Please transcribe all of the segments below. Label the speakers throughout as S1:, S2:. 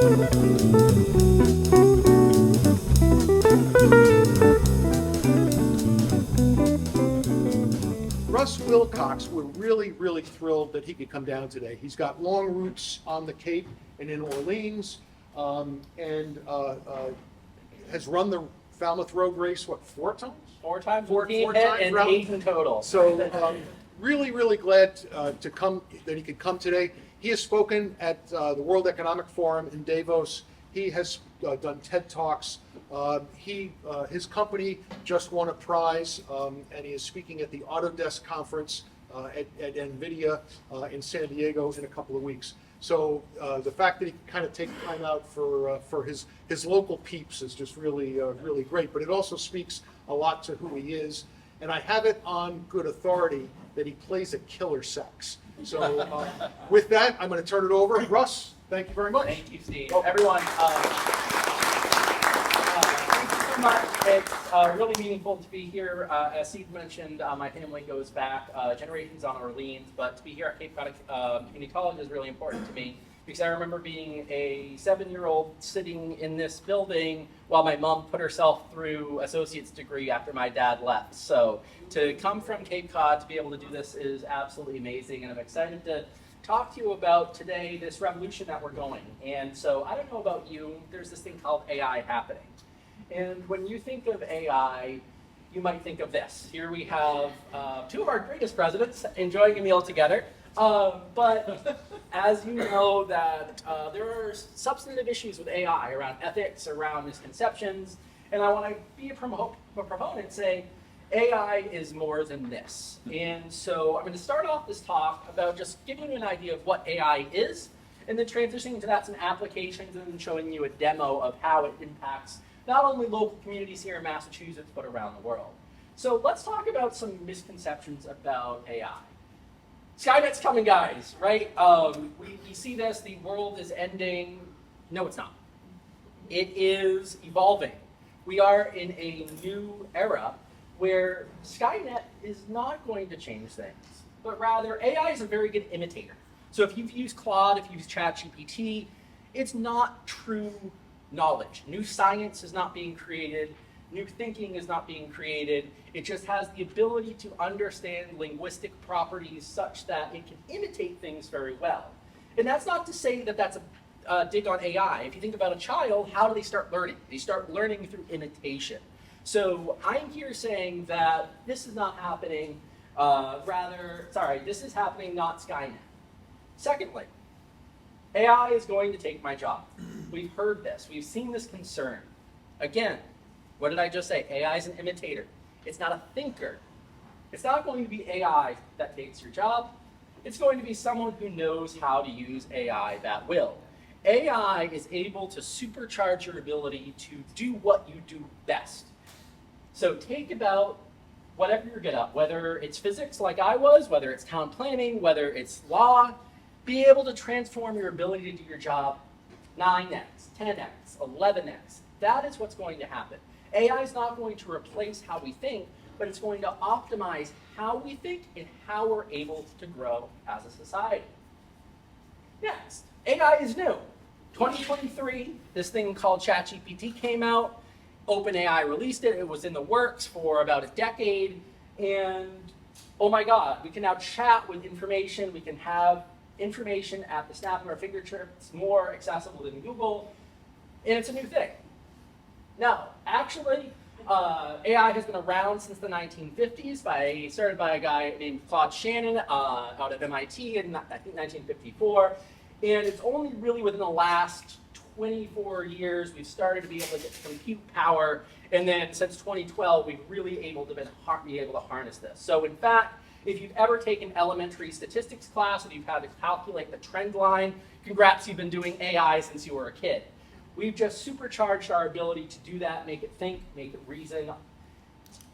S1: Russ Wilcox, we're really thrilled that he could come down today. He's got long roots on the Cape and in Orleans, and has run the Falmouth Road Race, what, 4 times?
S2: Four times
S1: Four
S2: and
S1: times,
S2: 8 in total.
S1: So really glad to come, that he could come today. He has spoken at the World Economic Forum in Davos. He has done TED Talks. His company just won a prize, and he is speaking at the Autodesk conference at NVIDIA in San Diego in a couple of weeks. So the fact that he can kind of take time out for his local peeps is just really great. But it also speaks a lot to who he is. And I have it on good authority that he plays a killer sax. So with that, I'm going to turn it over. Russ, thank you very much.
S2: Thank you, Steve. Everyone, thank you so much. It's really meaningful to be here. As Steve mentioned, my family goes back generations on Orleans, but to be here at Cape Cod Community College is really important to me because I remember being a 7-year-old sitting in this building while my mom put herself through associate's degree after my dad left. So to come from Cape Cod to be able to do this is absolutely amazing, and I'm excited to talk to you about today this revolution that we're going. And so I don't know about you, there's this thing called AI happening. And when you think of AI, you might think of this. Here we have 2 of our greatest presidents enjoying a meal together. But as you know, that there are substantive issues with AI around ethics, around misconceptions, and I want to be a proponent say AI is more than this. And so I'm going to start off this talk about just giving you an idea of what AI is, and then transitioning to that some applications and then showing you a demo of how it impacts not only local communities here in Massachusetts, but around the world. So let's talk about some misconceptions about AI. Skynet's coming, guys, right? We see this, the world is ending. No, it's not. It is evolving. We are in a new era where Skynet is not going to change things, but rather AI is a very good imitator. So if you've used Claude, if you've used ChatGPT, it's not true knowledge. New science is not being created. New thinking is not being created. It just has the ability to understand linguistic properties such that it can imitate things very well. And that's not to say that that's a dig on AI. If you think about a child, how do they start learning? They start learning through imitation. So I'm here saying that this is not happening, this is happening, not Skynet. Secondly, AI is going to take my job. We've heard this. We've seen this concern. Again, what did I just say? AI is an imitator. It's not a thinker. It's not going to be AI that takes your job. It's going to be someone who knows how to use AI that will. AI is able to supercharge your ability to do what you do best. So take about whatever you're good at, whether it's physics like I was, whether it's town planning, whether it's law, be able to transform your ability to do your job 9x, 10x, 11x. That is what's going to happen. AI is not going to replace how we think, but it's going to optimize how we think and how we're able to grow as a society. Next, AI is new. 2023, this thing called ChatGPT came out. OpenAI released it. It was in the works for about a decade. And oh my God, we can now chat with information. We can have information at the snap of our fingertips, more accessible than Google. And it's a new thing. Now, actually, AI has been around since the 1950s, started by a guy named Claude Shannon out of MIT in, I think, 1954. And it's only really within the last 24 years we've started to be able to get compute power. And then since 2012, we've really be able to harness this. So in fact, if you've ever taken elementary statistics class and you've had to calculate the trend line, congrats, you've been doing AI since you were a kid. We've just supercharged our ability to do that, make it think, make it reason,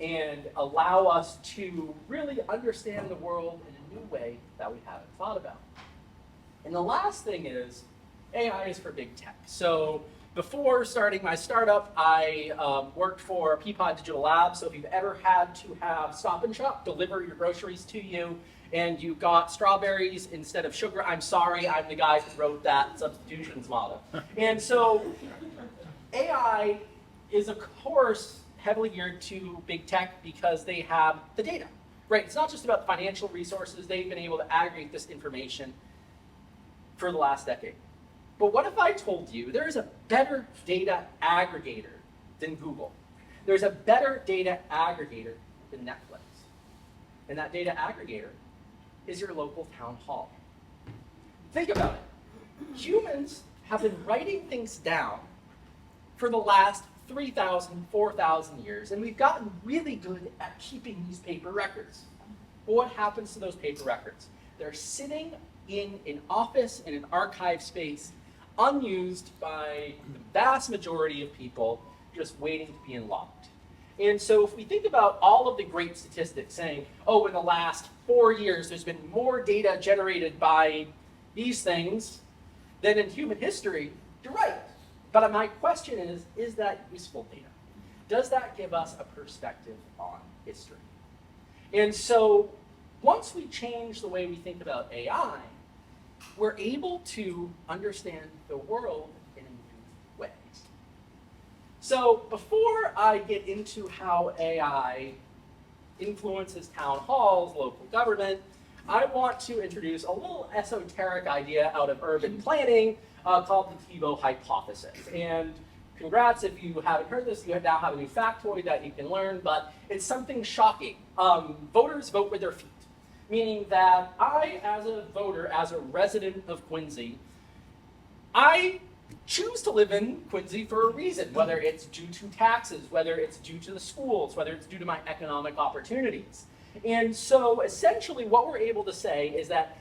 S2: and allow us to really understand the world in a new way that we haven't thought about. And the last thing is, AI is for big tech. So before starting my startup, I worked for Peapod Digital Labs. So if you've ever had to have Stop and Shop deliver your groceries to you, and you got strawberries instead of sugar. I'm sorry, I'm the guy who wrote that substitutions model. And so AI is, of course, heavily geared to big tech because they have the data, right? It's not just about the financial resources. They've been able to aggregate this information for the last decade. But what if I told you there is a better data aggregator than Google? There's a better data aggregator than Netflix. And that data aggregator is your local town hall. Think about it. Humans have been writing things down for the last 3,000, 4,000 years, and we've gotten really good at keeping these paper records. But what happens to those paper records? They're sitting in an office, in an archive space, unused by the vast majority of people, just waiting to be unlocked. And so if we think about all of the great statistics saying, oh, in the last 4 years, there's been more data generated by these things than in human history, you're right. But my question is that useful data? Does that give us a perspective on history? And so once we change the way we think about AI, we're able to understand the world in a new way. So before I get into how AI influences town halls, local government, I want to introduce a little esoteric idea out of urban planning called the TiVo hypothesis. And congrats if you haven't heard this, you now have a new factoid that you can learn, but it's something shocking. Voters vote with their feet, meaning that I, as a voter, as a resident of Quincy, I choose to live in Quincy for a reason, whether it's due to taxes, whether it's due to the schools, whether it's due to my economic opportunities. And so essentially what we're able to say is that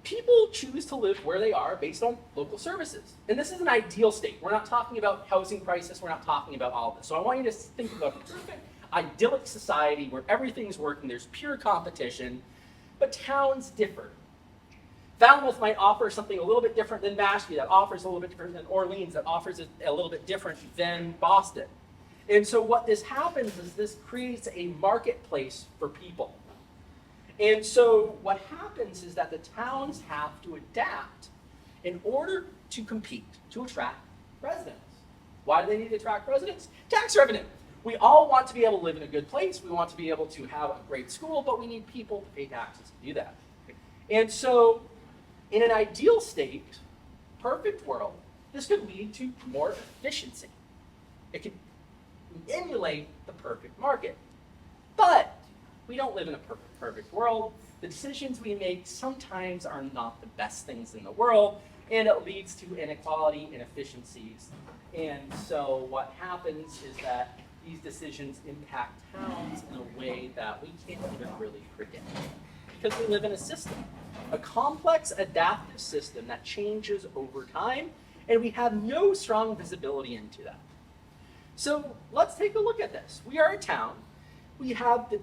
S2: people choose to live where they are based on local services. And this is an ideal state. We're not talking about housing crisis, we're not talking about all of this. So I want you to think about a perfect, idyllic society where everything's working, there's pure competition, but towns differ. Falmouth might offer something a little bit different than Mashpee, that offers a little bit different than Orleans, that offers it a little bit different than Boston. And so what this happens is this creates a marketplace for people. And so what happens is that the towns have to adapt in order to compete, to attract residents. Why do they need to attract residents? Tax revenue. We all want to be able to live in a good place. We want to be able to have a great school, but we need people to pay taxes to do that. And so in an ideal state, perfect world, this could lead to more efficiency. It could emulate the perfect market. But we don't live in a perfect world. The decisions we make sometimes are not the best things in the world, and it leads to inequality, inefficiencies. And so what happens is that these decisions impact towns in a way that we can't even really predict. Because we live in a system, a complex adaptive system that changes over time, and we have no strong visibility into that. So let's take a look at this. We are a town. We have the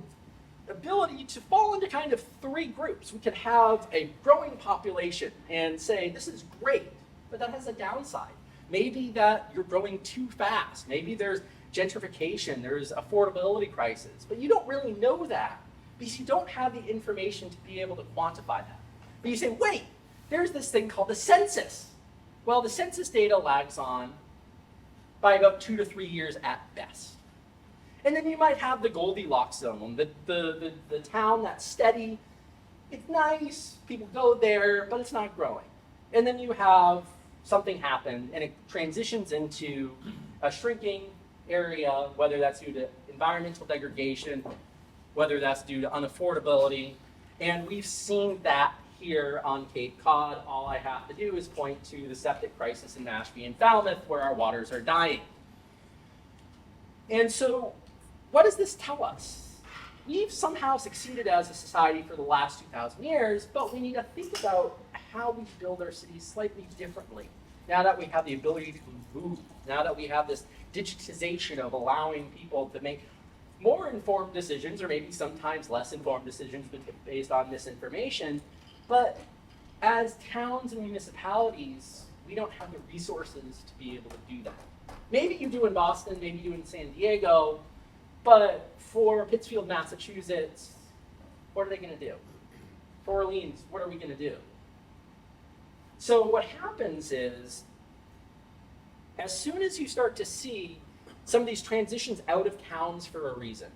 S2: ability to fall into kind of three groups. We could have a growing population and say, this is great, but that has a downside. Maybe that you're growing too fast. Maybe there's gentrification, there's affordability crisis, but you don't really know that because you don't have the information to be able to quantify that. But you say, wait, there's this thing called the census. Well, the census data lags on by about 2 to 3 years at best. And then you might have the Goldilocks zone, the town that's steady, it's nice, people go there, but it's not growing. And then you have something happen and it transitions into a shrinking area, whether that's due to environmental degradation, whether that's due to unaffordability. And we've seen that here on Cape Cod. All I have to do is point to the septic crisis in Mashpee and Falmouth where our waters are dying. And so what does this tell us? We've somehow succeeded as a society for the last 2,000 years, but we need to think about how we build our cities slightly differently. Now that we have the ability to move, now that we have this digitization of allowing people to make more informed decisions, or maybe sometimes less informed decisions based on misinformation, but as towns and municipalities, we don't have the resources to be able to do that. Maybe you do in Boston, maybe you do in San Diego, but for Pittsfield, Massachusetts, what are they going to do? for Orleans, what are we going to do? So what happens is, as soon as you start to see some of these transitions out of towns for a reason,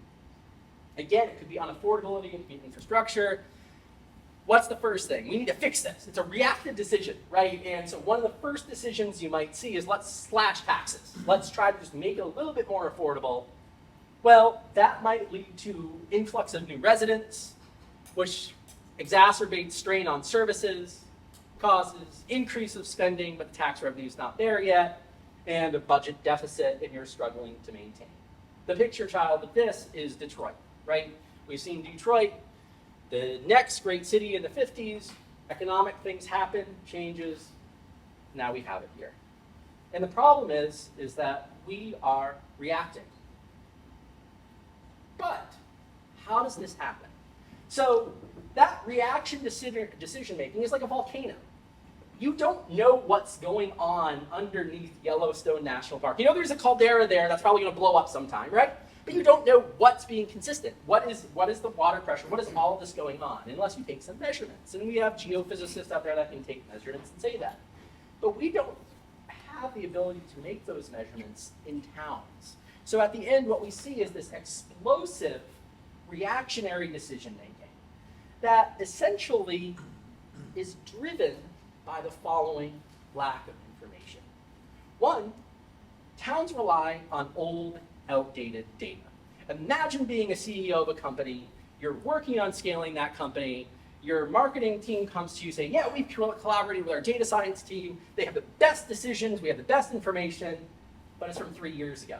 S2: again, it could be on affordability, it could be infrastructure. What's the first thing? We need to fix this. It's a reactive decision, right? And so one of the first decisions you might see is let's slash taxes. Let's try to just make it a little bit more affordable. Well, that might lead to influx of new residents, which exacerbates strain on services, causes increase of spending, but the tax revenue is not there yet, and a budget deficit, and you're struggling to maintain. The picture child of this is Detroit, right? We've seen Detroit, the next great city in the 50s, economic things happen, changes, now we have it here. And the problem is that we are reacting. But how does this happen? So that reaction decision making is like a volcano. You don't know what's going on underneath Yellowstone National Park. You know there's a caldera there that's probably going to blow up sometime, right? But you don't know what's being consistent. What is the water pressure? What is all of this going on? Unless you take some measurements. And we have geophysicists out there that can take measurements and say that. But we don't have the ability to make those measurements in towns. So at the end, what we see is this explosive reactionary decision making that essentially is driven by the following lack of information. One, towns rely on old, outdated data. Imagine being a CEO of a company, you're working on scaling that company, your marketing team comes to you saying, yeah, we've collaborated with our data science team, they have the best decisions, we have the best information, but it's from 3 years ago.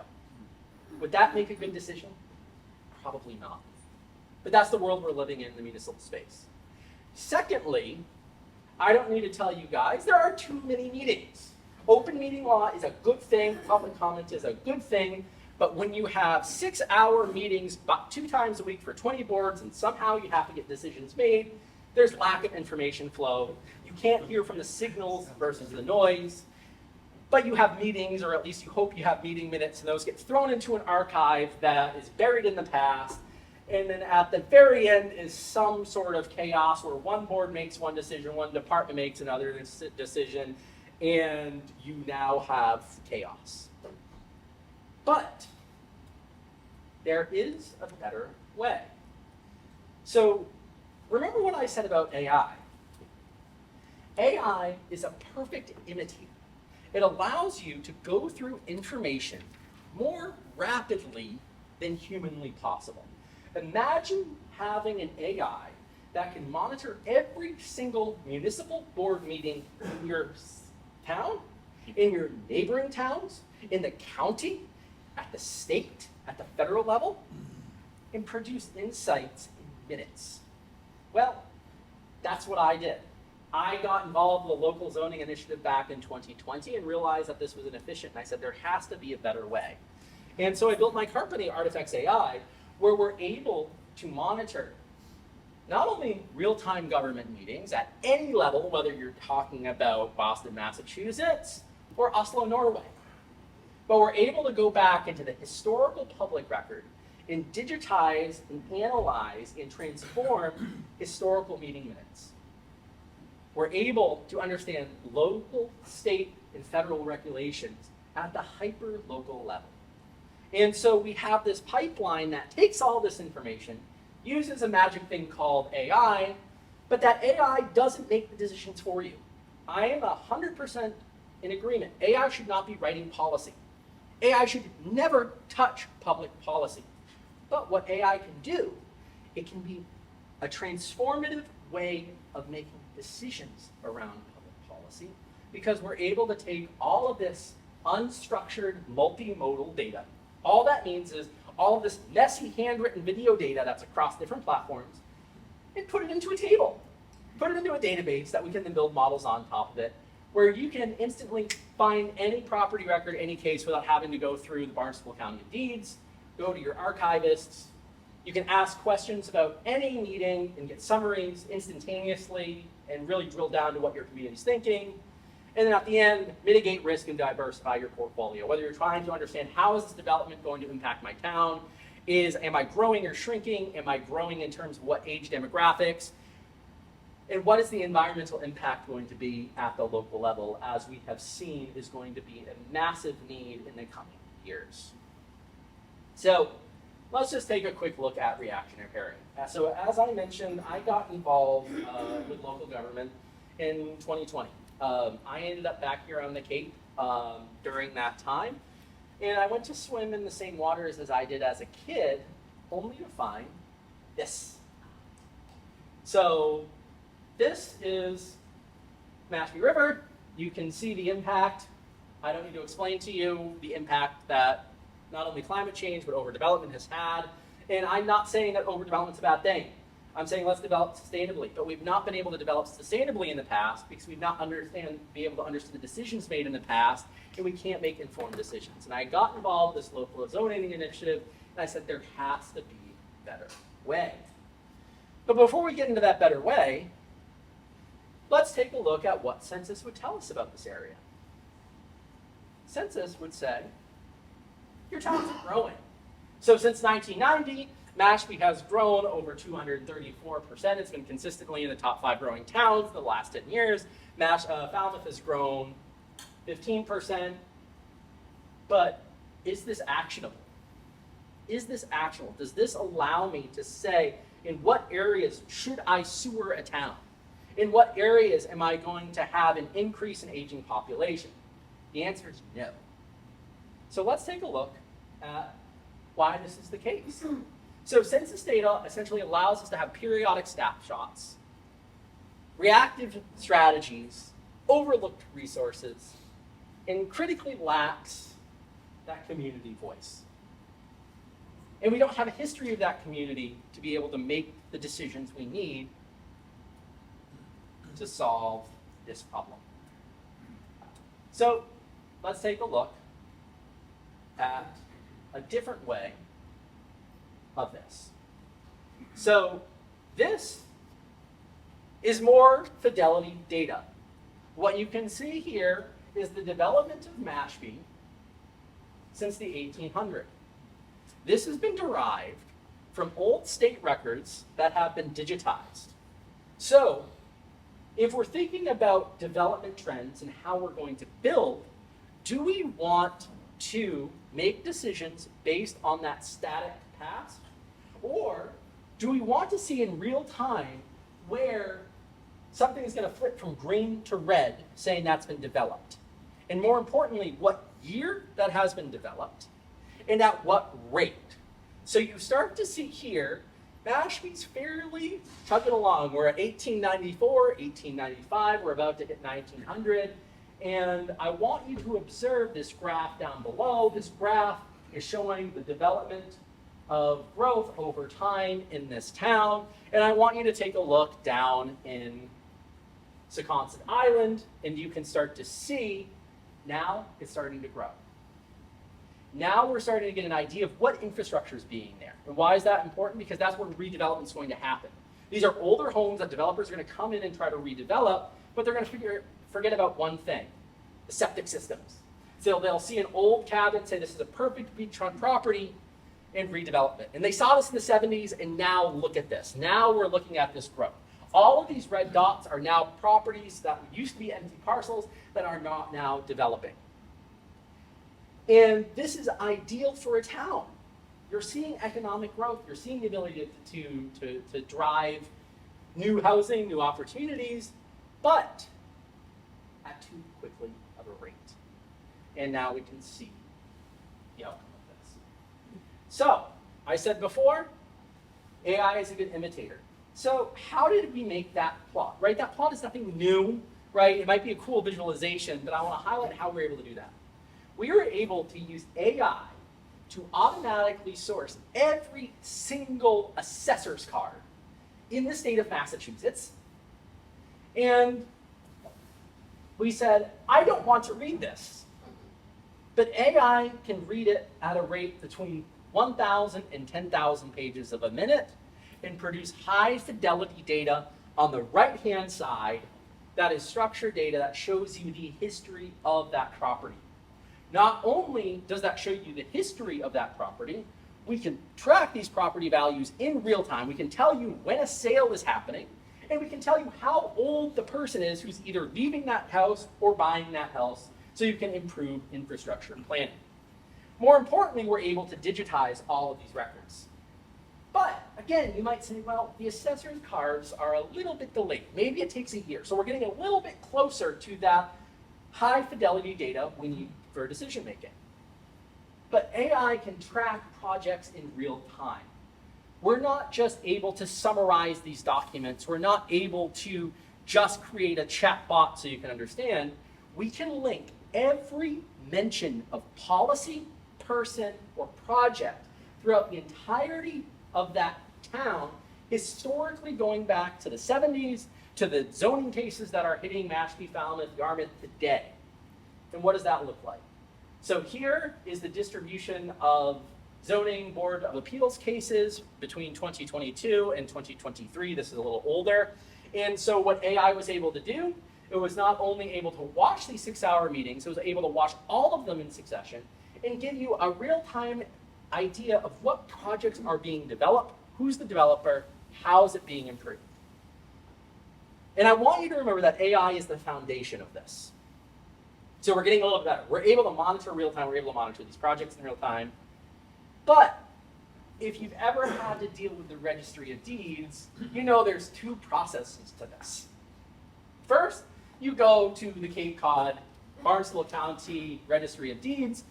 S2: Would that make a good decision? Probably not. But that's the world we're living in the municipal space. Secondly, I don't need to tell you guys, there are too many meetings. Open meeting law is a good thing, public comment is a good thing, but when you have 6-hour meetings about 2 times a week for 20 boards and somehow you have to get decisions made, there's lack of information flow. You can't hear from the signals versus the noise, but you have meetings, or at least you hope you have meeting minutes, and those get thrown into an archive that is buried in the past. And then at the very end is some sort of chaos where one board makes one decision, one department makes another decision, and you now have chaos. But there is a better way. So remember what I said about AI. AI is a perfect imitator. It allows you to go through information more rapidly than humanly possible. Imagine having an AI that can monitor every single municipal board meeting in your town, in your neighboring towns, in the county, at the state, at the federal level, and produce insights in minutes. Well, that's what I did. I got involved with a local zoning initiative back in 2020 and realized that this was inefficient, and I said there has to be a better way. And so I built my company, ArtifexAI, where we're able to monitor not only real-time government meetings at any level, whether you're talking about Boston, Massachusetts, or Oslo, Norway, but we're able to go back into the historical public record and digitize and analyze and transform historical meeting minutes. We're able to understand local, state, and federal regulations at the hyper-local level. And so we have this pipeline that takes all this information, uses a magic thing called AI, but that AI doesn't make the decisions for you. I am 100% in agreement. AI should not be writing policy. AI should never touch public policy. But what AI can do, it can be a transformative way of making decisions around public policy, because we're able to take all of this unstructured multimodal data. All that means is all of this messy handwritten video data that's across different platforms, and put it into a table. Put it into a database that we can then build models on top of it, where you can instantly find any property record, any case, without having to go through the Barnstable County Deeds, go to your archivists. You can ask questions about any meeting and get summaries instantaneously and really drill down to what your community's thinking. And then at the end, mitigate risk and diversify your portfolio. Whether you're trying to understand how is this development going to impact my town, am I growing or shrinking? Am I growing in terms of what age demographics? And what is the environmental impact going to be at the local level, as we have seen is going to be a massive need in the coming years. So let's just take a quick look at reactionary pairing. So as I mentioned, I got involved with local government in 2020. I ended up back here on the Cape during that time, and I went to swim in the same waters as I did as a kid, only to find this. So this is Mashpee River. You can see the impact. I don't need to explain to you the impact that not only climate change, but overdevelopment has had. And I'm not saying that overdevelopment's a bad thing. I'm saying let's develop sustainably. But we've not been able to develop sustainably in the been able to understand the decisions made in the past, and we can't make informed decisions. And I got involved with this local zoning initiative, and I said there has to be a better way. But before we get into that better way, let's take a look at what census would tell us about this area. Census would say, your town's growing. So since 1990, Mashpee has grown over 234%. It's been consistently in the top 5 growing towns the last 10 years. Falmouth has grown 15%. But is this actionable? Is this actionable? Does this allow me to say, in what areas should I sewer a town? In what areas am I going to have an increase in aging population? The answer is no. So let's take a look at why this is the case. So census data essentially allows us to have periodic snapshots, reactive strategies, overlooked resources, and critically lacks that community voice. And we don't have a history of that community to be able to make the decisions we need to solve this problem. So let's take a look at a different way of this. So this is more fidelity data. What you can see here is the development of Mashpee since the 1800s. This has been derived from old state records that have been digitized. So if we're thinking about development trends and how we're going to build, do we want to make decisions based on that static past? Or do we want to see in real time where something is going to flip from green to red, saying that's been developed? And more importantly, what year that has been developed and at what rate? So you start to see here, Mashpee's fairly chugging along. We're at 1894, 1895, we're about to hit 1900. And I want you to observe this graph down below. This graph is showing the development of growth over time in this town. And I want you to take a look down in Secaucet Island, and you can start to see now it's starting to grow. Now we're starting to get an idea of what infrastructure is being there. And why is that important? Because that's where redevelopment is going to happen. These are older homes that developers are going to come in and try to redevelop, but they're going to forget about one thing, the septic systems. So they'll see an old cabin, say this is a perfect beachfront property, and redevelop it. And they saw this in the 70s, and now look at this. Now we're looking at this growth. All of these red dots are now properties that used to be empty parcels that are not now developing. And this is ideal for a town. You're seeing economic growth. You're seeing the ability to drive new housing, new opportunities, but at too quickly of a rate. And now we can see the outcome of this. So, I said before, AI is a good imitator. So how did we make that plot, right? That plot is nothing new, right? It might be a cool visualization, but I want to highlight how we're able to do that. We were able to use AI to automatically source every single assessor's card in the state of Massachusetts. And we said, I don't want to read this, but AI can read it at a rate between 1,000 and 10,000 pages of a minute and produce high fidelity data on the right-hand side that is structured data that shows you the history of that property. Not only does that show you the history of that property, we can track these property values in real time. We can tell you when a sale is happening, And we can tell you how old the person is who's either leaving that house or buying that house, so you can improve infrastructure and planning. More importantly, we're able to digitize all of these records. But again, you might say, well, the assessor's cards are a little bit delayed. Maybe it takes a year. So we're getting a little bit closer to that high fidelity data we need for decision making. But AI can track projects in real time. We're not just able to summarize these documents. We're not able to just create a chatbot so you can understand. We can link every mention of policy, person, or project throughout the entirety of that town, historically going back to the 70s, to the zoning cases that are hitting Mashpee, Falmouth, Yarmouth today. And what does that look like? So here is the distribution of zoning board of appeals cases between 2022 and 2023. This is a little older. And so what AI was able to do, it was not only able to watch these 6-hour meetings, it was able to watch all of them in succession and give you a real-time idea of what projects are being developed, who's the developer, how is it being improved. And I want you to remember that AI is the foundation of this. So we're getting a little bit better. We're able to monitor real time, we're able to monitor these projects in real time. But if you've ever had to deal with the Registry of Deeds, you know there's two processes to this. First, you go to the Cape Cod, Barnstable County Registry of Deeds,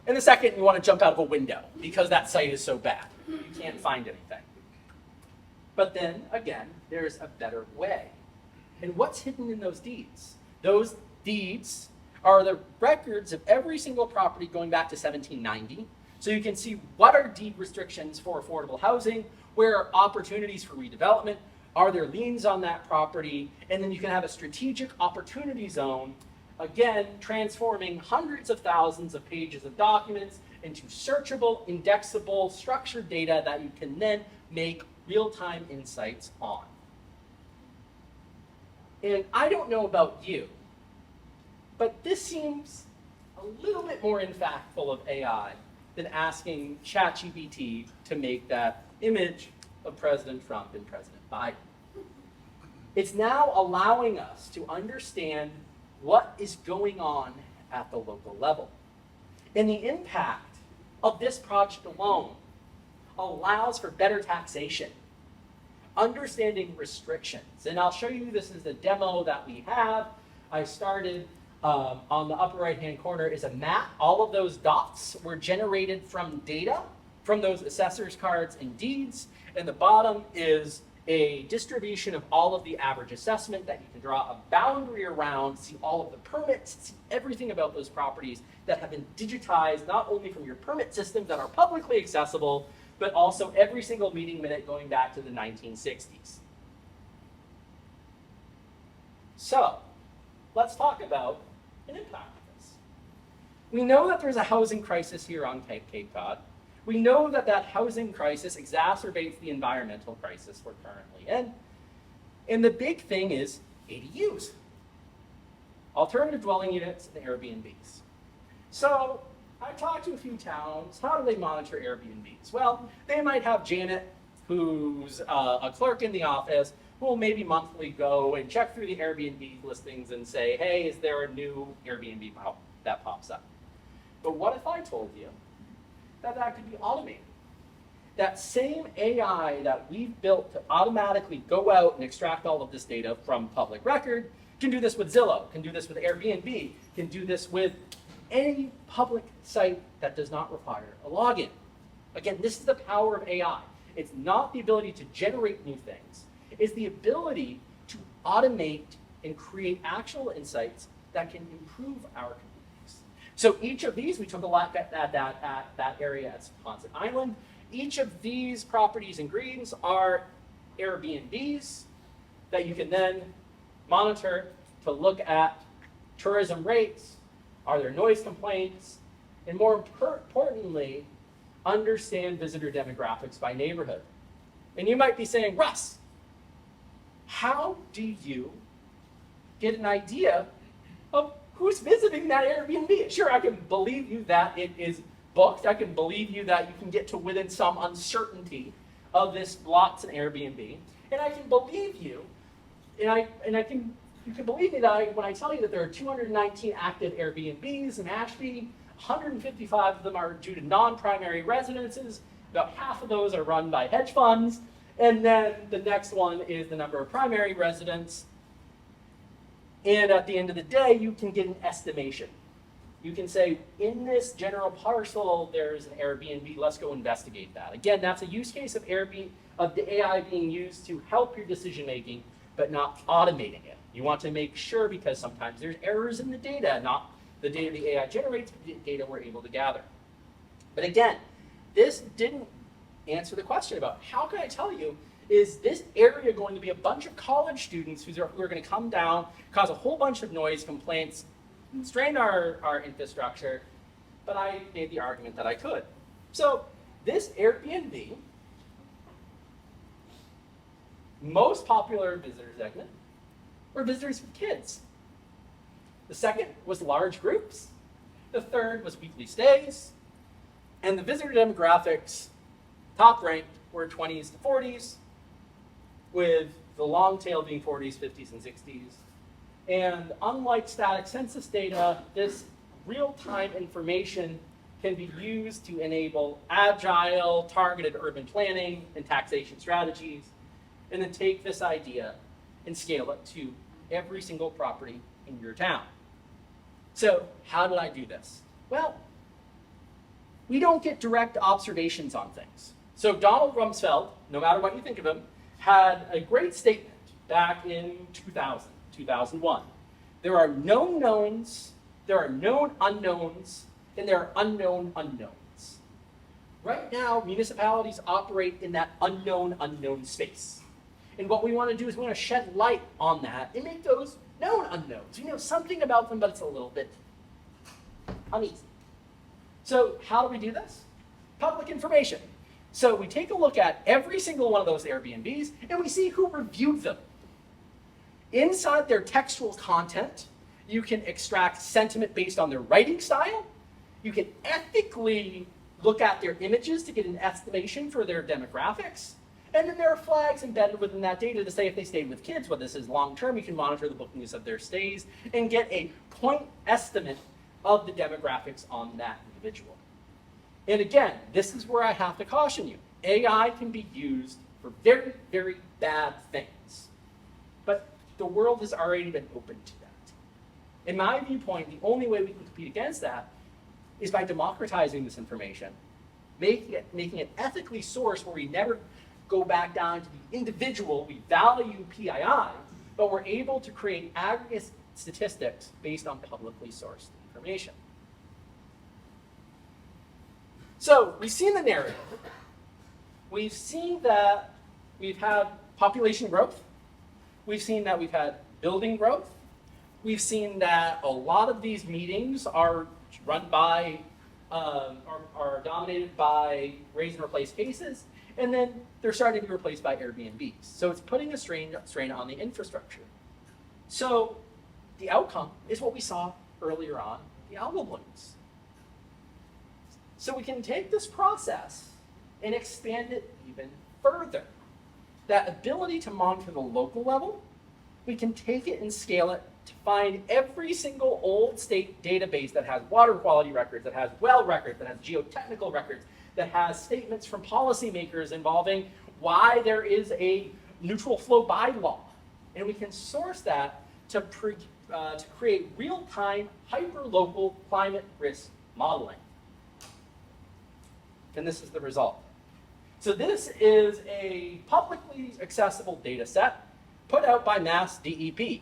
S2: and the second, you want to jump out of a window because that site is so bad. You can't find anything. But then, again, there's a better way. And what's hidden in those deeds? Those deeds are the records of every single property going back to 1790. So you can see what are deed restrictions for affordable housing, where are opportunities for redevelopment, are there liens on that property, and then you can have a strategic opportunity zone, again, transforming hundreds of thousands of pages of documents into searchable, indexable, structured data that you can then make real-time insights on. And I don't know about you, but this seems a little bit more impactful of AI than asking ChatGPT to make that image of President Trump and President Biden. It's now allowing us to understand what is going on at the local level. And the impact of this project alone allows for better taxation, understanding restrictions. And I'll show you, this is the demo that we have. I started on the upper right-hand corner is a map. All of those dots were generated from data from those assessor's cards and deeds. And the bottom is a distribution of all of the average assessment that you can draw a boundary around, see all of the permits, see everything about those properties that have been digitized, not only from your permit systems that are publicly accessible, but also every single meeting minute going back to the 1960s. So, let's talk about an impact of this. We know that there's a housing crisis here on Cape Cod. We know that that housing crisis exacerbates the environmental crisis we're currently in. And the big thing is ADUs, alternative dwelling units and Airbnbs. So I talked to a few towns. How do they monitor Airbnbs? Well, they might have Janet, who's a clerk in the office, who will maybe monthly go and check through the Airbnb listings and say, hey, is there a new Airbnb that pops up? But what if I told you that could be automated? That same AI that we've built to automatically go out and extract all of this data from public record can do this with Zillow, can do this with Airbnb, can do this with any public site that does not require a login. Again, this is the power of AI. It's not the ability to generate new things. It's the ability to automate and create actual insights that can improve our communities. So each of these, we took a look at that area at Sponset Island. Each of these properties in greens are Airbnbs that you can then monitor to look at tourism rates, are there noise complaints, and more importantly, understand visitor demographics by neighborhood. And you might be saying, Russ, how do you get an idea of who's visiting that Airbnb? Sure, I can believe you that it is booked. I can believe you that you can get to within some uncertainty of this lots and Airbnb. And I can believe you and I can, you can believe me that when I tell you that there are 219 active Airbnbs in Ashby, 155 of them are due to non-primary residences, about half of those are run by hedge funds, and then the next one is the number of primary residents. And at the end of the day, you can get an estimation. You can say, in this general parcel, there's an Airbnb, let's go investigate that. Again, that's a use case of the AI being used to help your decision making, but not automating it. You want to make sure, because sometimes there's errors in the data, not the data the AI generates, but the data we're able to gather. But again, this didn't answer the question about how can I tell you, is this area going to be a bunch of college students who are going to come down, cause a whole bunch of noise, complaints, strain our infrastructure, but I made the argument that I could. So this Airbnb, most popular visitor segment were visitors with kids. The second was large groups. The third was weekly stays. And the visitor demographics, top ranked, were 20s to 40s, with the long tail being 40s, 50s, and 60s. And unlike static census data, this real-time information can be used to enable agile, targeted urban planning and taxation strategies, and then take this idea and scale it to every single property in your town. So how did I do this? Well, we don't get direct observations on things. So Donald Rumsfeld, no matter what you think of him, had a great statement back in 2001. There are known knowns, there are known unknowns, and there are unknown unknowns. Right now, municipalities operate in that unknown space. And what we want to do is we want to shed light on that and make those known unknowns. We know something about them, but it's a little bit uneasy. So how do we do this? Public information. So we take a look at every single one of those Airbnbs and we see who reviewed them. Inside their textual content, you can extract sentiment based on their writing style. You can ethically look at their images to get an estimation for their demographics. And then there are flags embedded within that data to say if they stayed with kids, whether this is long-term, you can monitor the bookings of their stays and get a point estimate of the demographics on that individual. And again, this is where I have to caution you. AI can be used for very, very bad things. But the world has already been open to that. In my viewpoint, the only way we can compete against that is by democratizing this information, making it ethically sourced where we never go back down to the individual. We value PII, but we're able to create aggregate statistics based on publicly sourced information. So we've seen the narrative. We've seen that we've had population growth. We've seen that we've had building growth. We've seen that a lot of these meetings are run by, are dominated by raise and replace cases, and then they're starting to be replaced by Airbnbs. So it's putting a strain on the infrastructure. So the outcome is what we saw earlier on, the algal blooms. So we can take this process and expand it even further. That ability to monitor the local level, we can take it and scale it to find every single old state database that has water quality records, that has well records, that has geotechnical records, that has statements from policymakers involving why there is a neutral flow bylaw. And we can source that to create real-time, hyper-local climate risk modeling. And this is the result. So this is a publicly accessible data set put out by Mass DEP.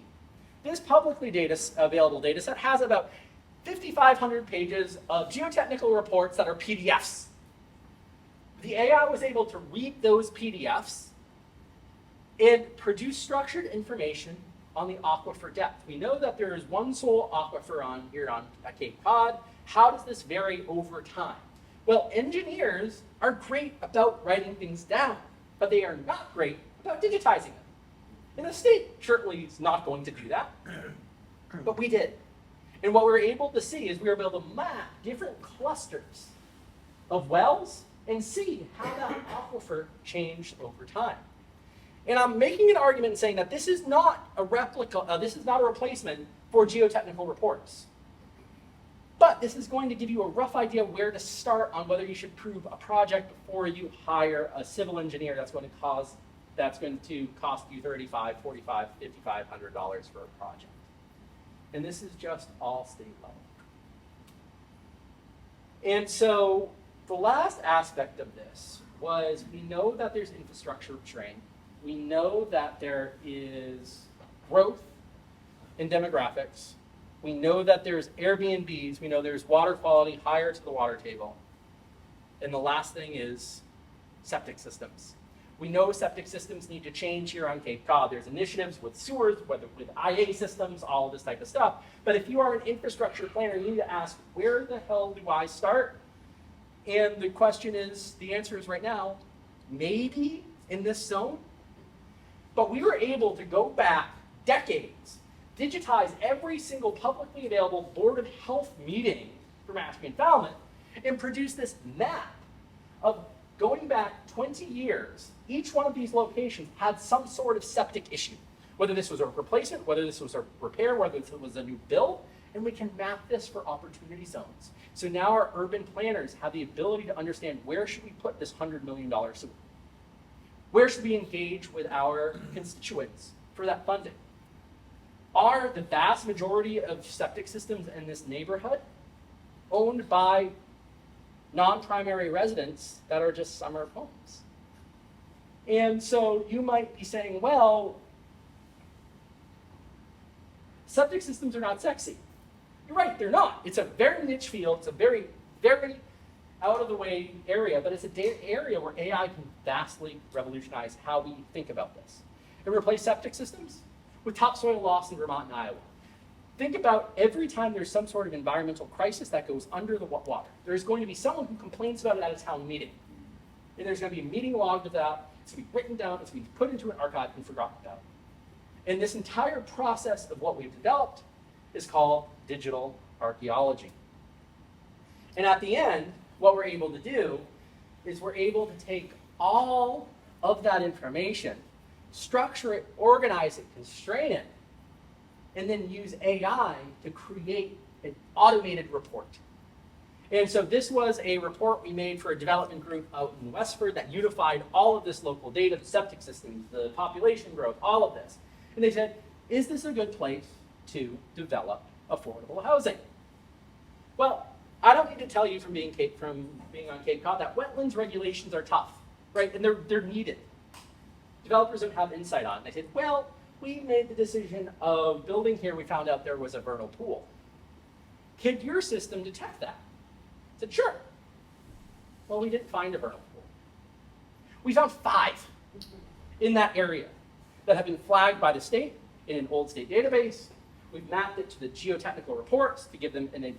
S2: This publicly available data set has about 5,500 pages of geotechnical reports that are PDFs. The AI was able to read those PDFs and produce structured information on the aquifer depth. We know that there is one sole aquifer here on Cape Cod. How does this vary over time? Well, engineers are great about writing things down, but they are not great about digitizing them. And the state certainly is not going to do that, but we did. And what we were able to see is we were able to map different clusters of wells and see how that aquifer changed over time. And I'm making an argument saying that this is not a replica, this is not a replacement for geotechnical reports. But this is going to give you a rough idea where to start on whether you should prove a project before you hire a civil engineer that's going to cost you $35, $45, $5,500 for a project. And this is just all state level. And so the last aspect of this was we know that there's infrastructure strain. We know that there is growth in demographics. We know that there's Airbnbs. We know there's water quality higher to the water table. And the last thing is septic systems. We know septic systems need to change here on Cape Cod. There's initiatives with sewers, whether with IA systems, all of this type of stuff. But if you are an infrastructure planner, you need to ask, where the hell do I start? And the question is, the answer is right now, maybe in this zone. But we were able to go back decades, digitize every single publicly available Board of Health meeting for Mashpee and Falmouth, and produce this map of going back 20 years. Each one of these locations had some sort of septic issue, whether this was a replacement, whether this was a repair, whether this was a new build, and we can map this for opportunity zones. So now our urban planners have the ability to understand, where should we put this $100 million sewer? Where should we engage with our constituents for that funding? Are the vast majority of septic systems in this neighborhood owned by non-primary residents that are just summer homes? And so you might be saying, well, septic systems are not sexy. You're right, they're not. It's a very niche field. It's a very, very out-of-the-way area, but it's an area where AI can vastly revolutionize how we think about this. And replace septic systems with topsoil loss in Vermont and Iowa. Think about every time there's some sort of environmental crisis that goes under the water. There's going to be someone who complains about it at a town meeting. And there's going to be a meeting logged of that. It's going to be written down. It's going to be put into an archive and forgotten about. And this entire process of what we've developed is called digital archaeology. And at the end, what we're able to do is we're able to take all of that information, structure it, organize it, constrain it, and then use AI to create an automated report. And so this was a report we made for a development group out in Westford that unified all of this local data, the septic systems, the population growth, all of this. And they said, is this a good place to develop affordable housing? Well, I don't need to tell you from being on Cape Cod that wetlands regulations are tough, right? And they're needed. Developers don't have insight on it. They said, well, we made the decision of building here. We found out there was a vernal pool. Could your system detect that? I said, sure. Well, we didn't find a vernal pool. We found 5 in that area that have been flagged by the state in an old state database. We've mapped it to the geotechnical reports to give them an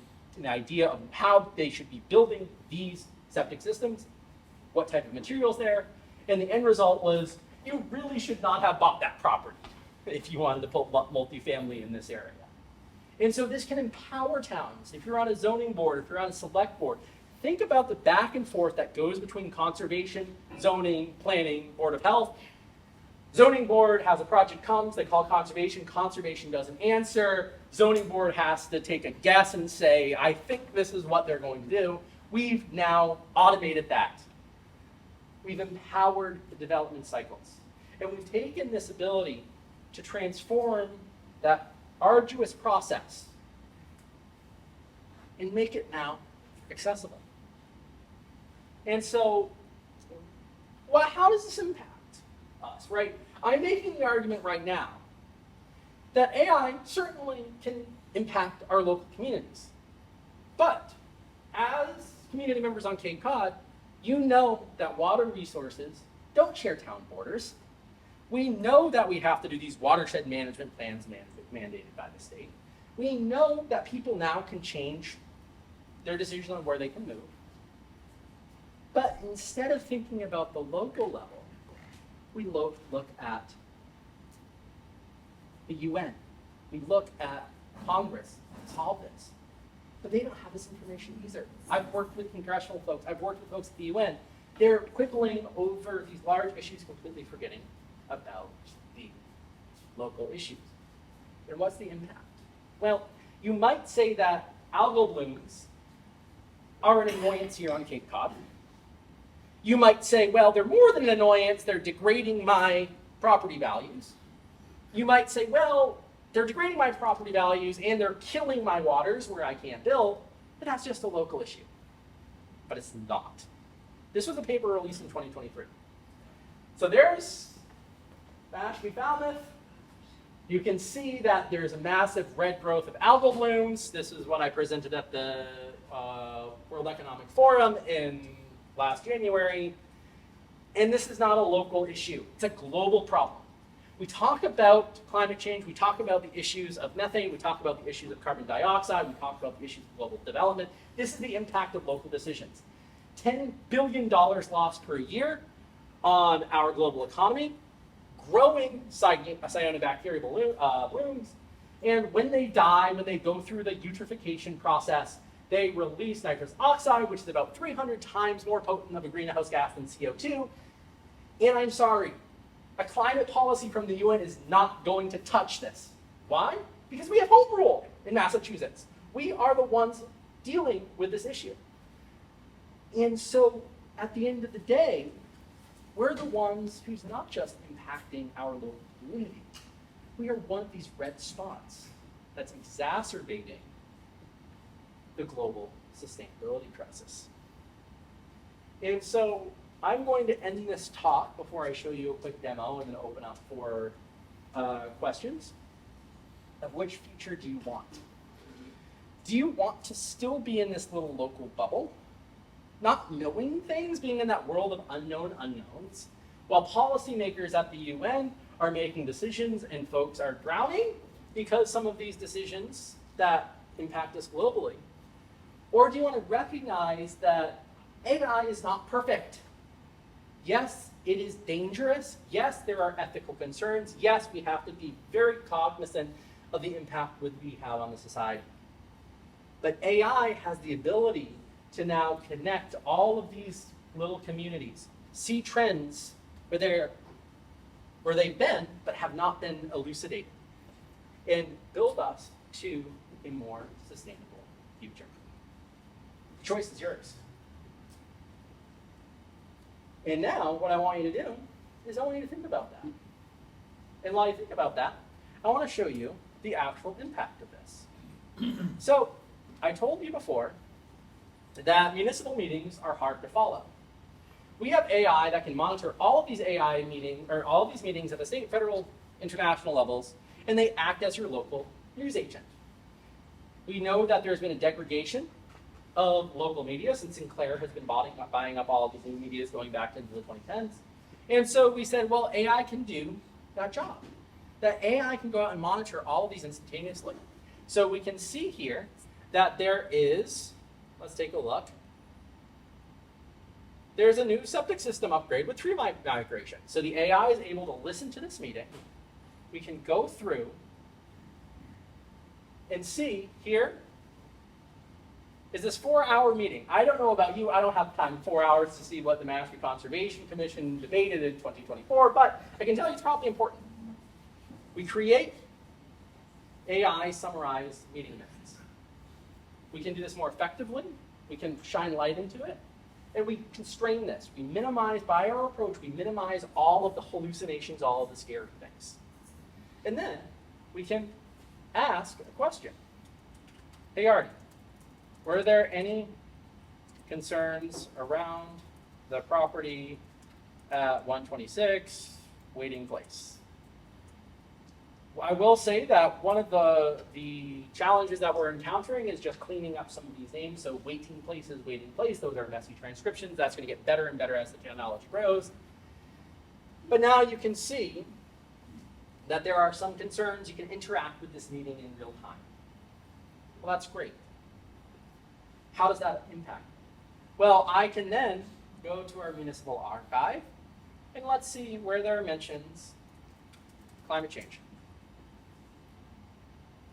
S2: idea of how they should be building these septic systems, what type of materials there, and the end result was, you really should not have bought that property if you wanted to put multifamily in this area. And so this can empower towns. If you're on a zoning board, if you're on a select board, think about the back and forth that goes between conservation, zoning, planning, Board of Health. Zoning board has a project comes, they call conservation, conservation doesn't answer, zoning board has to take a guess and say, I think this is what they're going to do. We've now automated that. We've empowered the development cycles. And we've taken this ability to transform that arduous process and make it now accessible. And so, well, how does this impact us, right? I'm making the argument right now that AI certainly can impact our local communities. But as community members on Cape Cod, you know that water resources don't share town borders. We know that we have to do these watershed management plans mandated by the state. We know that people now can change their decisions on where they can move. But instead of thinking about the local level, we look at the UN. We look at Congress to solve this. But they don't have this information either. I've worked with congressional folks. I've worked with folks at the UN. They're quibbling over these large issues, completely forgetting about the local issues. And what's the impact? Well, you might say that algal blooms are an annoyance here on Cape Cod. You might say, well, they're more than an annoyance, they're degrading my property values. You might say, well, they're degrading my property values and they're killing my waters where I can't build, but that's just a local issue. But it's not. This was a paper released in 2023. So there's Ashby Falmouth. You can see that there's a massive red growth of algal blooms. This is what I presented at the World Economic Forum in last January. And this is not a local issue. It's a global problem. We talk about climate change. We talk about the issues of methane. We talk about the issues of carbon dioxide. We talk about the issues of global development. This is the impact of local decisions. $10 billion lost per year on our global economy, growing cyanobacteria blooms, and when they die, when they go through the eutrophication process, they release nitrous oxide, which is about 300 times more potent of a greenhouse gas than CO2. And I'm sorry, a climate policy from the UN is not going to touch this. Why? Because we have home rule in Massachusetts. We are the ones dealing with this issue. And so at the end of the day, we're the ones who's not just impacting our local community. We are one of these red spots that's exacerbating the global sustainability crisis. And so I'm going to end this talk before I show you a quick demo and then open up for questions of which future do you want? Do you want to still be in this little local bubble? Not knowing things, being in that world of unknown unknowns, while policymakers at the UN are making decisions and folks are drowning because some of these decisions that impact us globally? Or do you want to recognize that AI is not perfect? Yes, it is dangerous. Yes, there are ethical concerns. Yes, we have to be very cognizant of the impact that we have on the society. But AI has the ability to now connect all of these little communities, see trends where they've been but have not been elucidated, and build us to a more sustainable future. The choice is yours. And now what I want you to do is I want you to think about that. And while you think about that, I want to show you the actual impact of this. So I told you before that municipal meetings are hard to follow. We have AI that can monitor all of these all of these meetings at the state, federal, international levels, and they act as your local news agent. We know that there's been a degradation of local media since Sinclair has been buying up all of these new medias going back into the 2010s. And so we said, well, AI can do that job. That AI can go out and monitor all of these instantaneously. So we can see here that there is, let's take a look. There's a new septic system upgrade with tree migration. So the AI is able to listen to this meeting. We can go through and see here is this 4-hour meeting. I don't know about you, I don't have time 4 hours to see what the Master Conservation Commission debated in 2024, but I can tell you it's probably important. We create AI summarized meeting minutes. We can do this more effectively. We can shine light into it. And we constrain this. We minimize, by our approach, we minimize all of the hallucinations, all of the scary things. And then we can ask a question. Hey, Artie, were there any concerns around the property at 126 Waiting Place? I will say that one of the challenges that we're encountering is just cleaning up some of these names. So Waiting Places, Waiting Place, those are messy transcriptions. That's going to get better and better as the technology grows. But now you can see that there are some concerns. You can interact with this meeting in real time. Well, that's great. How does that impact? Well, I can then go to our municipal archive, and let's see where there are mentions climate change.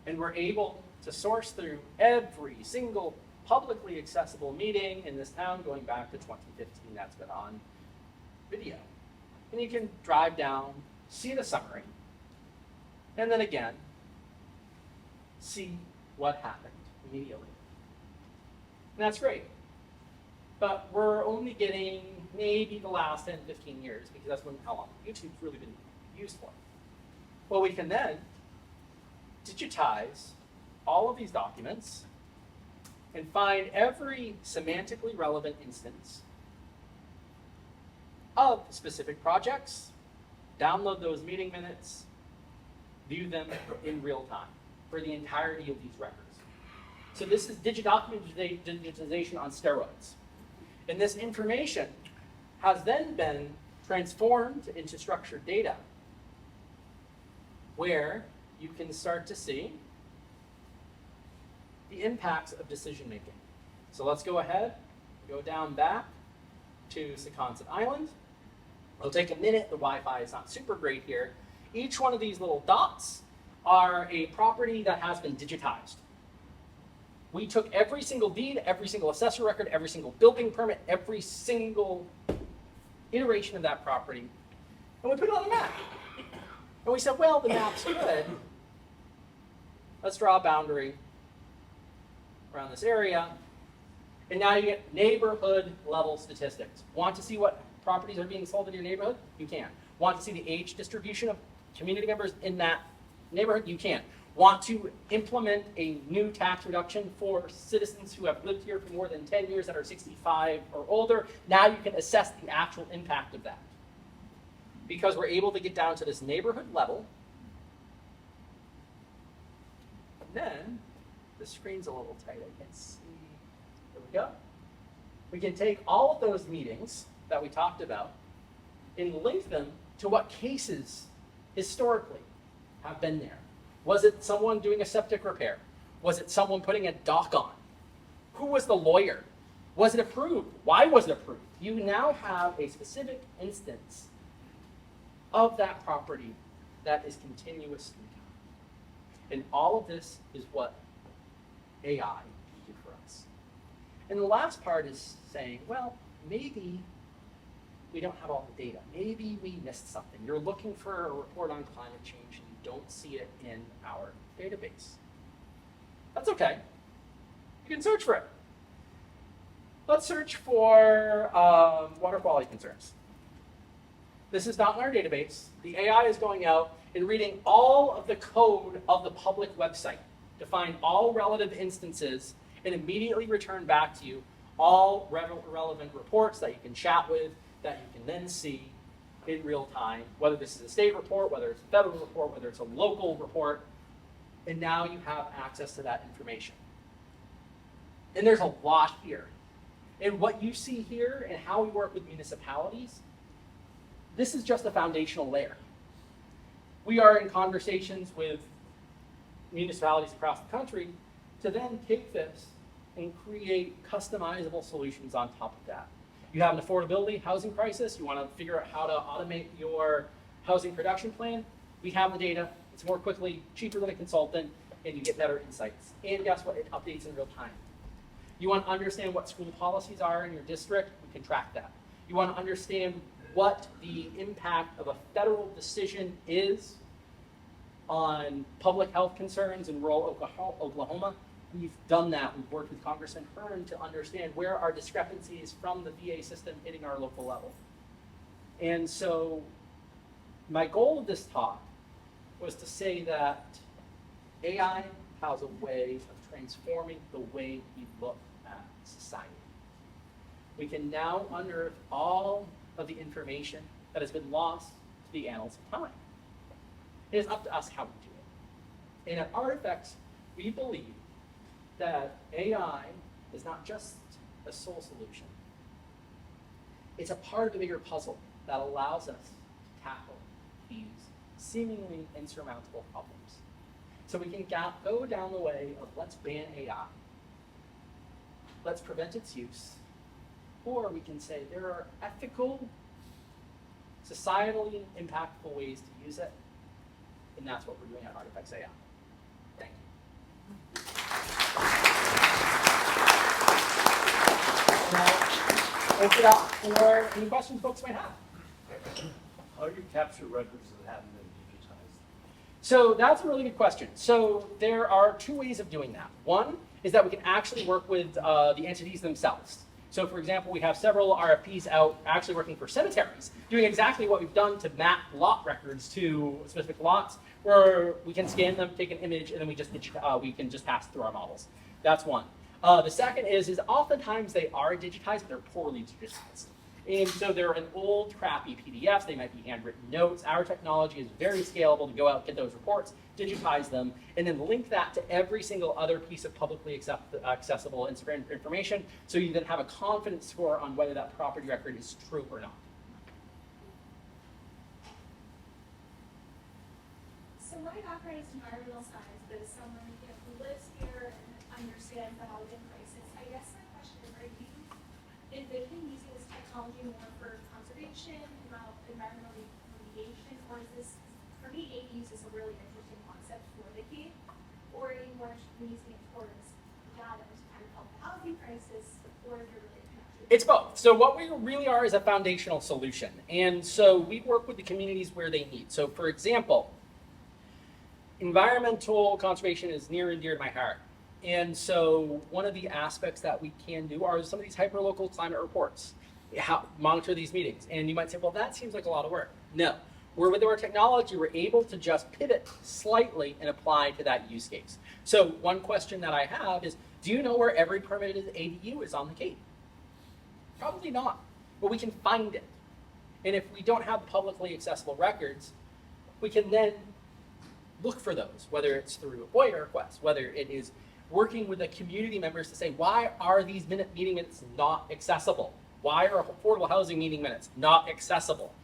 S2: And we're able to source through every single publicly accessible meeting in this town going back to 2015 that's been on video. And you can drive down see the summary, and then again, see what happened immediately. And that's great. But we're only getting maybe the last 10, 15 years, because that's how long YouTube's really been used for. Well, we can then digitize all of these documents and find every semantically relevant instance of specific projects, download those meeting minutes, view them in real time for the entirety of these records. So this is digitization on steroids. And this information has then been transformed into structured data where you can start to see the impacts of decision making. So let's go ahead, go down back to Secaucet Island. It'll take a minute, the Wi-Fi is not super great here. Each one of these little dots are a property that has been digitized. We took every single deed, every single assessor record, every single building permit, every single iteration of that property, and we put it on a map. And we said, well, the map's good. Let's draw a boundary around this area. And now you get neighborhood level statistics. Want to see what properties are being sold in your neighborhood? You can. Want to see the age distribution of community members in that neighborhood? You can. Want to implement a new tax reduction for citizens who have lived here for more than 10 years that are 65 or older? Now you can assess the actual impact of that. Because we're able to get down to this neighborhood level. And then, the screen's a little tight, I can see. There we go. We can take all of those meetings that we talked about and link them to what cases historically have been there. Was it someone doing a septic repair? Was it someone putting a dock on? Who was the lawyer? Was it approved? Why was it approved? You now have a specific instance of that property that is continuous in time. And all of this is what AI did for us. And the last part is saying, well, maybe we don't have all the data. Maybe we missed something. You're looking for a report on climate change and you don't see it in our database. That's okay. You can search for it. Let's search for water quality concerns. This is not in our database. The AI is going out and reading all of the code of the public website to find all relative instances and immediately return back to you all relevant reports that you can chat with, that you can then see in real time, whether this is a state report, whether it's a federal report, whether it's a local report, and now you have access to that information. And there's a lot here. And what you see here and how we work with municipalities, this is just a foundational layer. We are in conversations with municipalities across the country to then take this and create customizable solutions on top of that. You have an affordability housing crisis, you want to figure out how to automate your housing production plan, we have the data, it's more quickly, cheaper than a consultant, and you get better insights. And guess what, it updates in real time. You want to understand what school policies are in your district, we can track that. You want to understand what the impact of a federal decision is on public health concerns in rural Oklahoma. We've done that. We've worked with Congressman Hearn to understand where are discrepancies from the VA system hitting our local level. And so my goal of this talk was to say that AI has a way of transforming the way we look at society. We can now unearth all of the information that has been lost to the annals of time. It is up to us how we do it. And at Artifex, we believe that AI is not just a sole solution. It's a part of the bigger puzzle that allows us to tackle these seemingly insurmountable problems. So we can go down the way of let's ban AI, let's prevent its use, or we can say there are ethical, societally impactful ways to use it, and that's what we're doing at ArtifexAI. Thank you. Now, open it up for any questions folks might have.
S3: How do you capture records that haven't been digitized?
S2: So that's a really good question. So there are two ways of doing that. One is that we can actually work with the entities themselves. So for example, we have several RFPs out actually working for cemeteries, doing exactly what we've done to map lot records to specific lots, where we can scan them, take an image, and then we can just pass it through our models. That's one. The second is oftentimes they are digitized, but they're poorly digitized. And so they're in old, crappy PDFs. They might be handwritten notes. Our technology is very scalable to go out, get those reports, digitize them, and then link that to every single other piece of publicly accessible information, so you then have a confidence score on whether that property record is true or not.
S4: So my background is environmental science, but as someone who lives here and understands the housing crisis, I guess my question is, are you envisioning using this technology more for conservation, environmental remediation, or is this, for me, ADUs is a really interesting concept for the Cape, or are you more using it towards data to kind of help the housing crisis, or is there really a connection?
S2: It's both. So what we really are is a foundational solution. And so we work with the communities where they need. So for example, environmental conservation is near and dear to my heart. And so one of the aspects that we can do are some of these hyperlocal climate reports, monitor these meetings. And you might say, well, that seems like a lot of work. No, with our technology, we're able to just pivot slightly and apply to that use case. So one question that I have is, do you know where every permitted ADU is on the Cape? Probably not, but we can find it. And if we don't have publicly accessible records, we can then look for those, whether it's through a FOIA request, whether it is working with the community members to say, why are these meeting minutes not accessible? Why are affordable housing meeting minutes not accessible?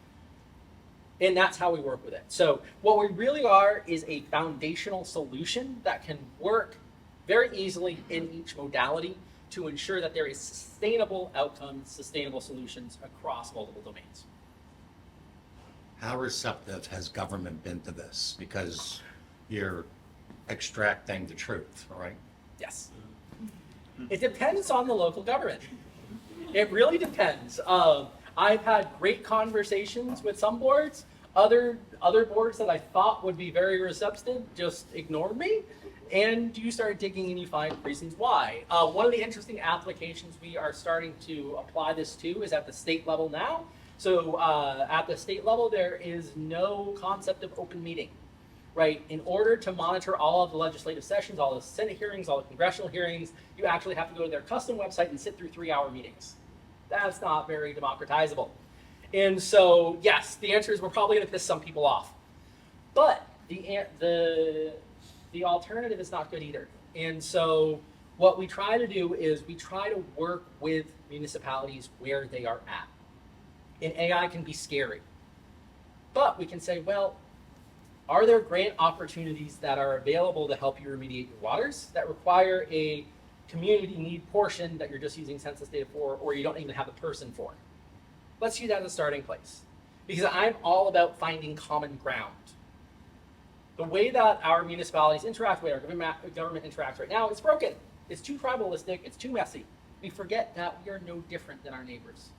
S2: And that's how we work with it. So what we really are is a foundational solution that can work very easily in each modality to ensure that there is sustainable outcomes, sustainable solutions across multiple domains.
S5: How receptive has government been to this? Because you're extracting the truth, right?
S2: Yes. It depends on the local government. It really depends. I've had great conversations with some boards. Other boards that I thought would be very receptive just ignored me. And you start digging and you find reasons why. One of the interesting applications we are starting to apply this to is at the state level now. So at the state level, there is no concept of open meeting, right? In order to monitor all of the legislative sessions, all the Senate hearings, all the congressional hearings, you actually have to go to their custom website and sit through 3-hour meetings. That's not very democratizable. And so, yes, the answer is we're probably going to piss some people off. But the alternative is not good either. And so what we try to do is we try to work with municipalities where they are at. And AI can be scary. But we can say, well, are there grant opportunities that are available to help you remediate your waters that require a community need portion that you're just using census data for, or you don't even have a person for? Let's use that as a starting place. Because I'm all about finding common ground. The way that our municipalities interact, the way our government interacts right now, it's broken. It's too tribalistic, it's too messy. We forget that we are no different than our neighbors.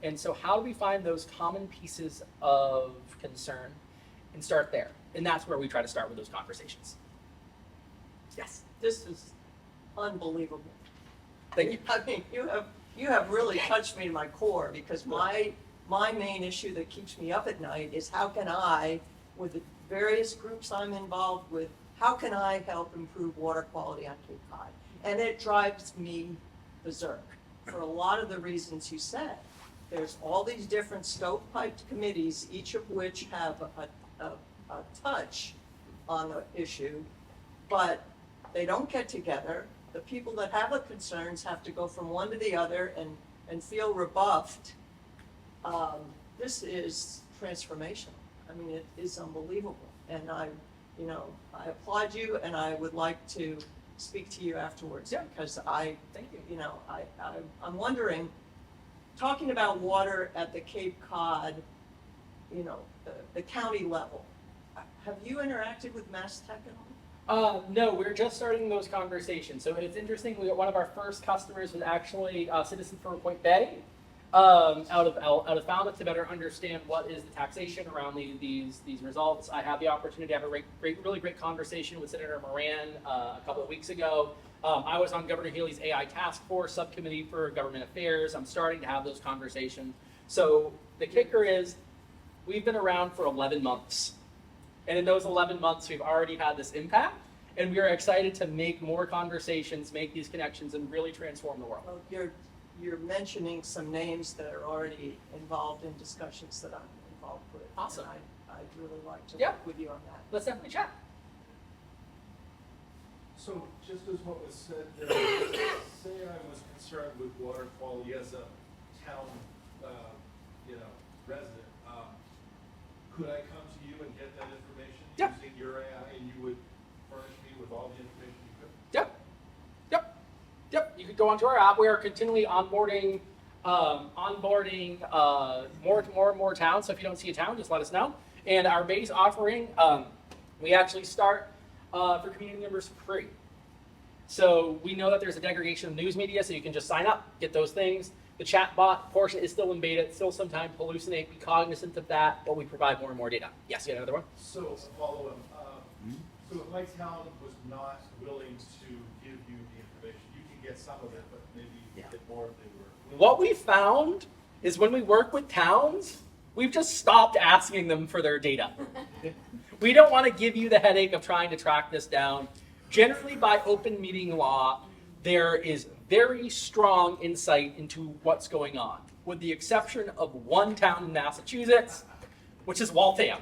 S2: And so how do we find those common pieces of concern and start there? And that's where we try to start with those conversations. Yes.
S6: This is unbelievable.
S2: Thank you.
S6: I mean, you have really touched me to my core, because my main issue that keeps me up at night is how can I, with the various groups I'm involved with, how can I help improve water quality on Cape Cod? And it drives me berserk for a lot of the reasons you said. There's all these different stovepiped committees, each of which have a touch on the issue, but they don't get together. The people that have the concerns have to go from one to the other and feel rebuffed. This is transformational. I mean, it is unbelievable. And I applaud you, and I would like to speak to you afterwards.
S2: Yeah.
S6: Because
S2: Thank you.
S6: I'm wondering, talking about water at the Cape Cod, the county level, have you interacted with Mass Tech at all?
S2: No, we're just starting those conversations. So it's interesting. One of our first customers was actually Citizen for Point Bay. out of Falmouth to better understand what is the taxation around these results. I had the opportunity to have a really great conversation with Senator Moran a couple of weeks ago. I was on Governor Healy's AI Task Force Subcommittee for Government Affairs. I'm starting to have those conversations. So the kicker is, we've been around for 11 months. And in those 11 months, we've already had this impact. And we are excited to make more conversations, make these connections, and really transform the world.
S6: Well, you're mentioning some names that are already involved in discussions that I'm involved with.
S2: Awesome.
S6: And I'd really like to
S2: Yeah.
S6: work with you on that.
S2: Let's definitely chat.
S3: So just as what was said there, say I was concerned with water quality as a town, resident, could I come to you and get that information
S2: Yeah.
S3: using your AI, and you would furnish me with all the information you could?
S2: Yep. You could go onto our app. We are continually onboarding more towns. So if you don't see a town, just let us know. And our base offering, we actually start for community members for free. So we know that there's a degradation of news media, so you can just sign up, get those things. The chatbot portion is still in beta. It's still sometimes hallucinate. Be cognizant of that, but we provide more and more data. Yes, you had another one?
S3: So, a follow-up. So if my town was not willing to give you the information, you can get some of it, but maybe you could get more if they were willing.
S2: What we found is when we work with towns, we've just stopped asking them for their data. We don't want to give you the headache of trying to track this down. Generally, by open meeting law, there is very strong insight into what's going on, with the exception of one town in Massachusetts, which is Waltham.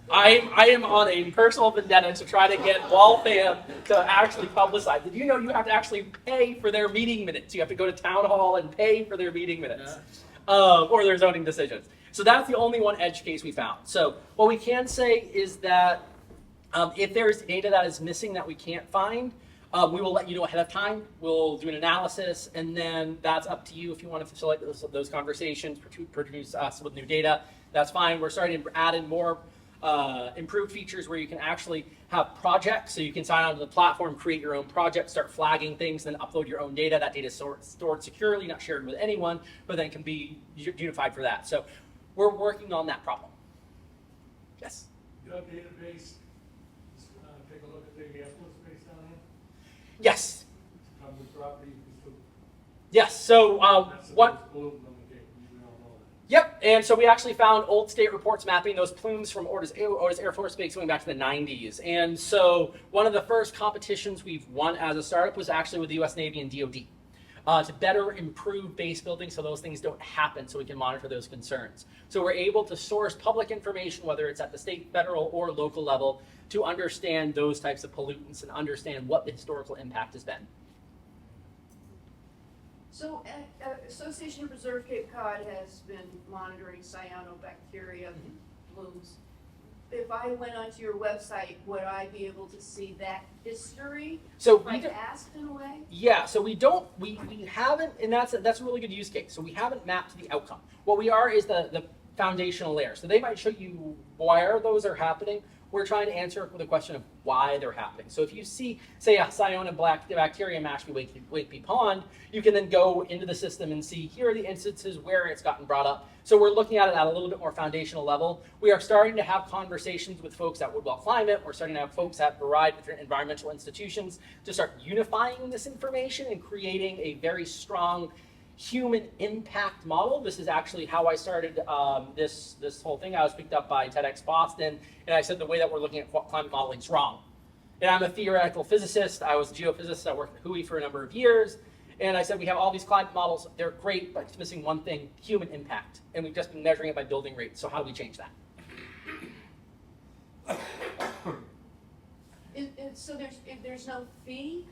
S2: I am on a personal vendetta to try to get Waltham to actually publicize. Did you know you have to actually pay for their meeting minutes? You have to go to town hall and pay for their meeting minutes, or their zoning decisions. So that's the only one edge case we found. So what we can say is that if there's data that is missing that we can't find, we will let you know ahead of time. We'll do an analysis, and then that's up to you if you want to facilitate those conversations, produce us with new data. That's fine. We're starting to add in more improved features where you can actually have projects, so you can sign onto the platform, create your own project, start flagging things, then upload your own data. That data is stored securely, not shared with anyone, but then can be unified for that. So we're working on that problem. Yes?
S3: Your database, take a look at the airport space down here,
S2: Yes.
S3: from the property,
S2: Yes. So
S3: that's the
S2: what?
S3: blue on the Cape, we all know that.
S2: Yep, and so we actually found old state reports mapping those plumes from Otis Air Force Base going back to the 90s. And so one of the first competitions we've won as a startup was actually with the US Navy and DoD to better improve base building so those things don't happen, so we can monitor those concerns. So we're able to source public information, whether it's at the state, federal, or local level, to understand those types of pollutants and understand what the historical impact has been.
S7: So, Association of Preserve Cape Cod has been monitoring cyanobacteria blooms. If I went onto your website, would I be able to see that history?
S2: So
S7: If I asked in a way?
S2: Yeah, so we haven't, and that's a really good use case. So we haven't mapped the outcome. What we are is the foundational layer. So they might show you where those are happening. We're trying to answer the question of why they're happening. So if you see, say, a cyanobacteria in Mashpee Wakeby Pond, you can then go into the system and see here are the instances where it's gotten brought up. So we're looking at it at a little bit more foundational level. We are starting to have conversations with folks at Woodwell Climate. We're starting to have folks at a variety of different environmental institutions to start unifying this information and creating a very strong human impact model. This is actually how I started this whole thing. I was picked up by TEDx Boston, and I said the way that we're looking at climate modeling is wrong. And I'm a theoretical physicist. I was a geophysicist. I worked at HUI for a number of years. And I said, we have all these climate models. They're great, but it's missing one thing, human impact. And we've just been measuring it by building rates. So how do we change that?
S7: So there's no fee?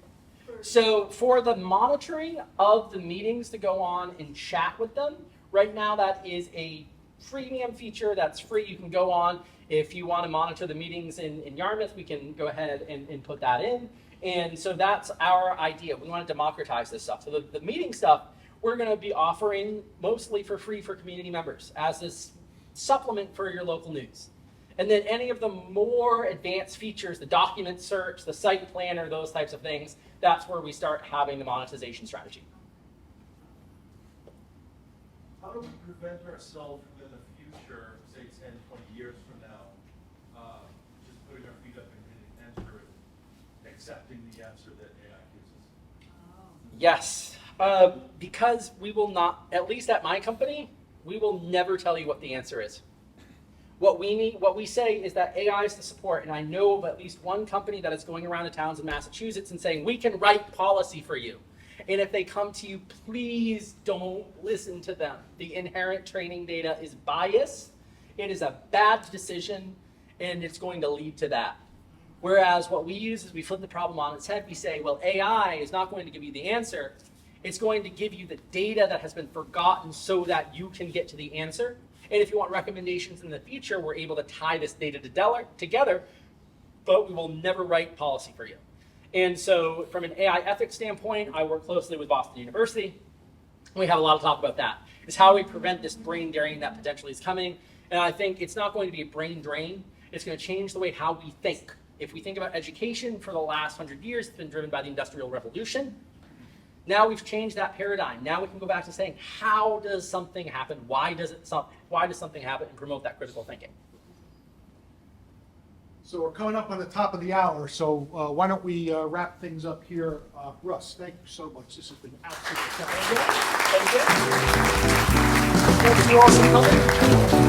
S2: So for the monitoring of the meetings to go on and chat with them, right now that is a freemium feature that's free. You can go on. If you want to monitor the meetings in Yarmouth, we can go ahead and put that in. And so that's our idea. We want to democratize this stuff. So the meeting stuff, we're going to be offering mostly for free for community members as this supplement for your local news. And then any of the more advanced features, the document search, the site planner, those types of things, that's where we start having the monetization strategy.
S3: How do we prevent ourselves from in the future, say 10, 20 years from now, just putting our feet up and hitting enter and accepting the answer that AI gives us?
S2: Yes, because we will not, at least at my company, we will never tell you what the answer is. What we say is that AI is the support, and I know of at least one company that is going around the towns in Massachusetts and saying, we can write policy for you. And if they come to you, please don't listen to them. The inherent training data is biased. It is a bad decision, and it's going to lead to that. Whereas what we use is we flip the problem on its head. We say, well, AI is not going to give you the answer. It's going to give you the data that has been forgotten so that you can get to the answer. And if you want recommendations in the future, we're able to tie this data together, but we will never write policy for you. And so from an AI ethics standpoint, I work closely with Boston University. We have a lot of talk about that. Is how we prevent this brain drain that potentially is coming. And I think it's not going to be a brain drain. It's going to change the way how we think. If we think about education for the last 100 years, it's been driven by the Industrial Revolution. Now we've changed that paradigm. Now we can go back to saying, how does something happen? Why does something happen, and promote that critical thinking?
S1: So we're coming up on the top of the hour, so why don't we wrap things up here. Russ, thank you so much. This has been absolutely fantastic.
S2: Thank you. Thank you all for coming.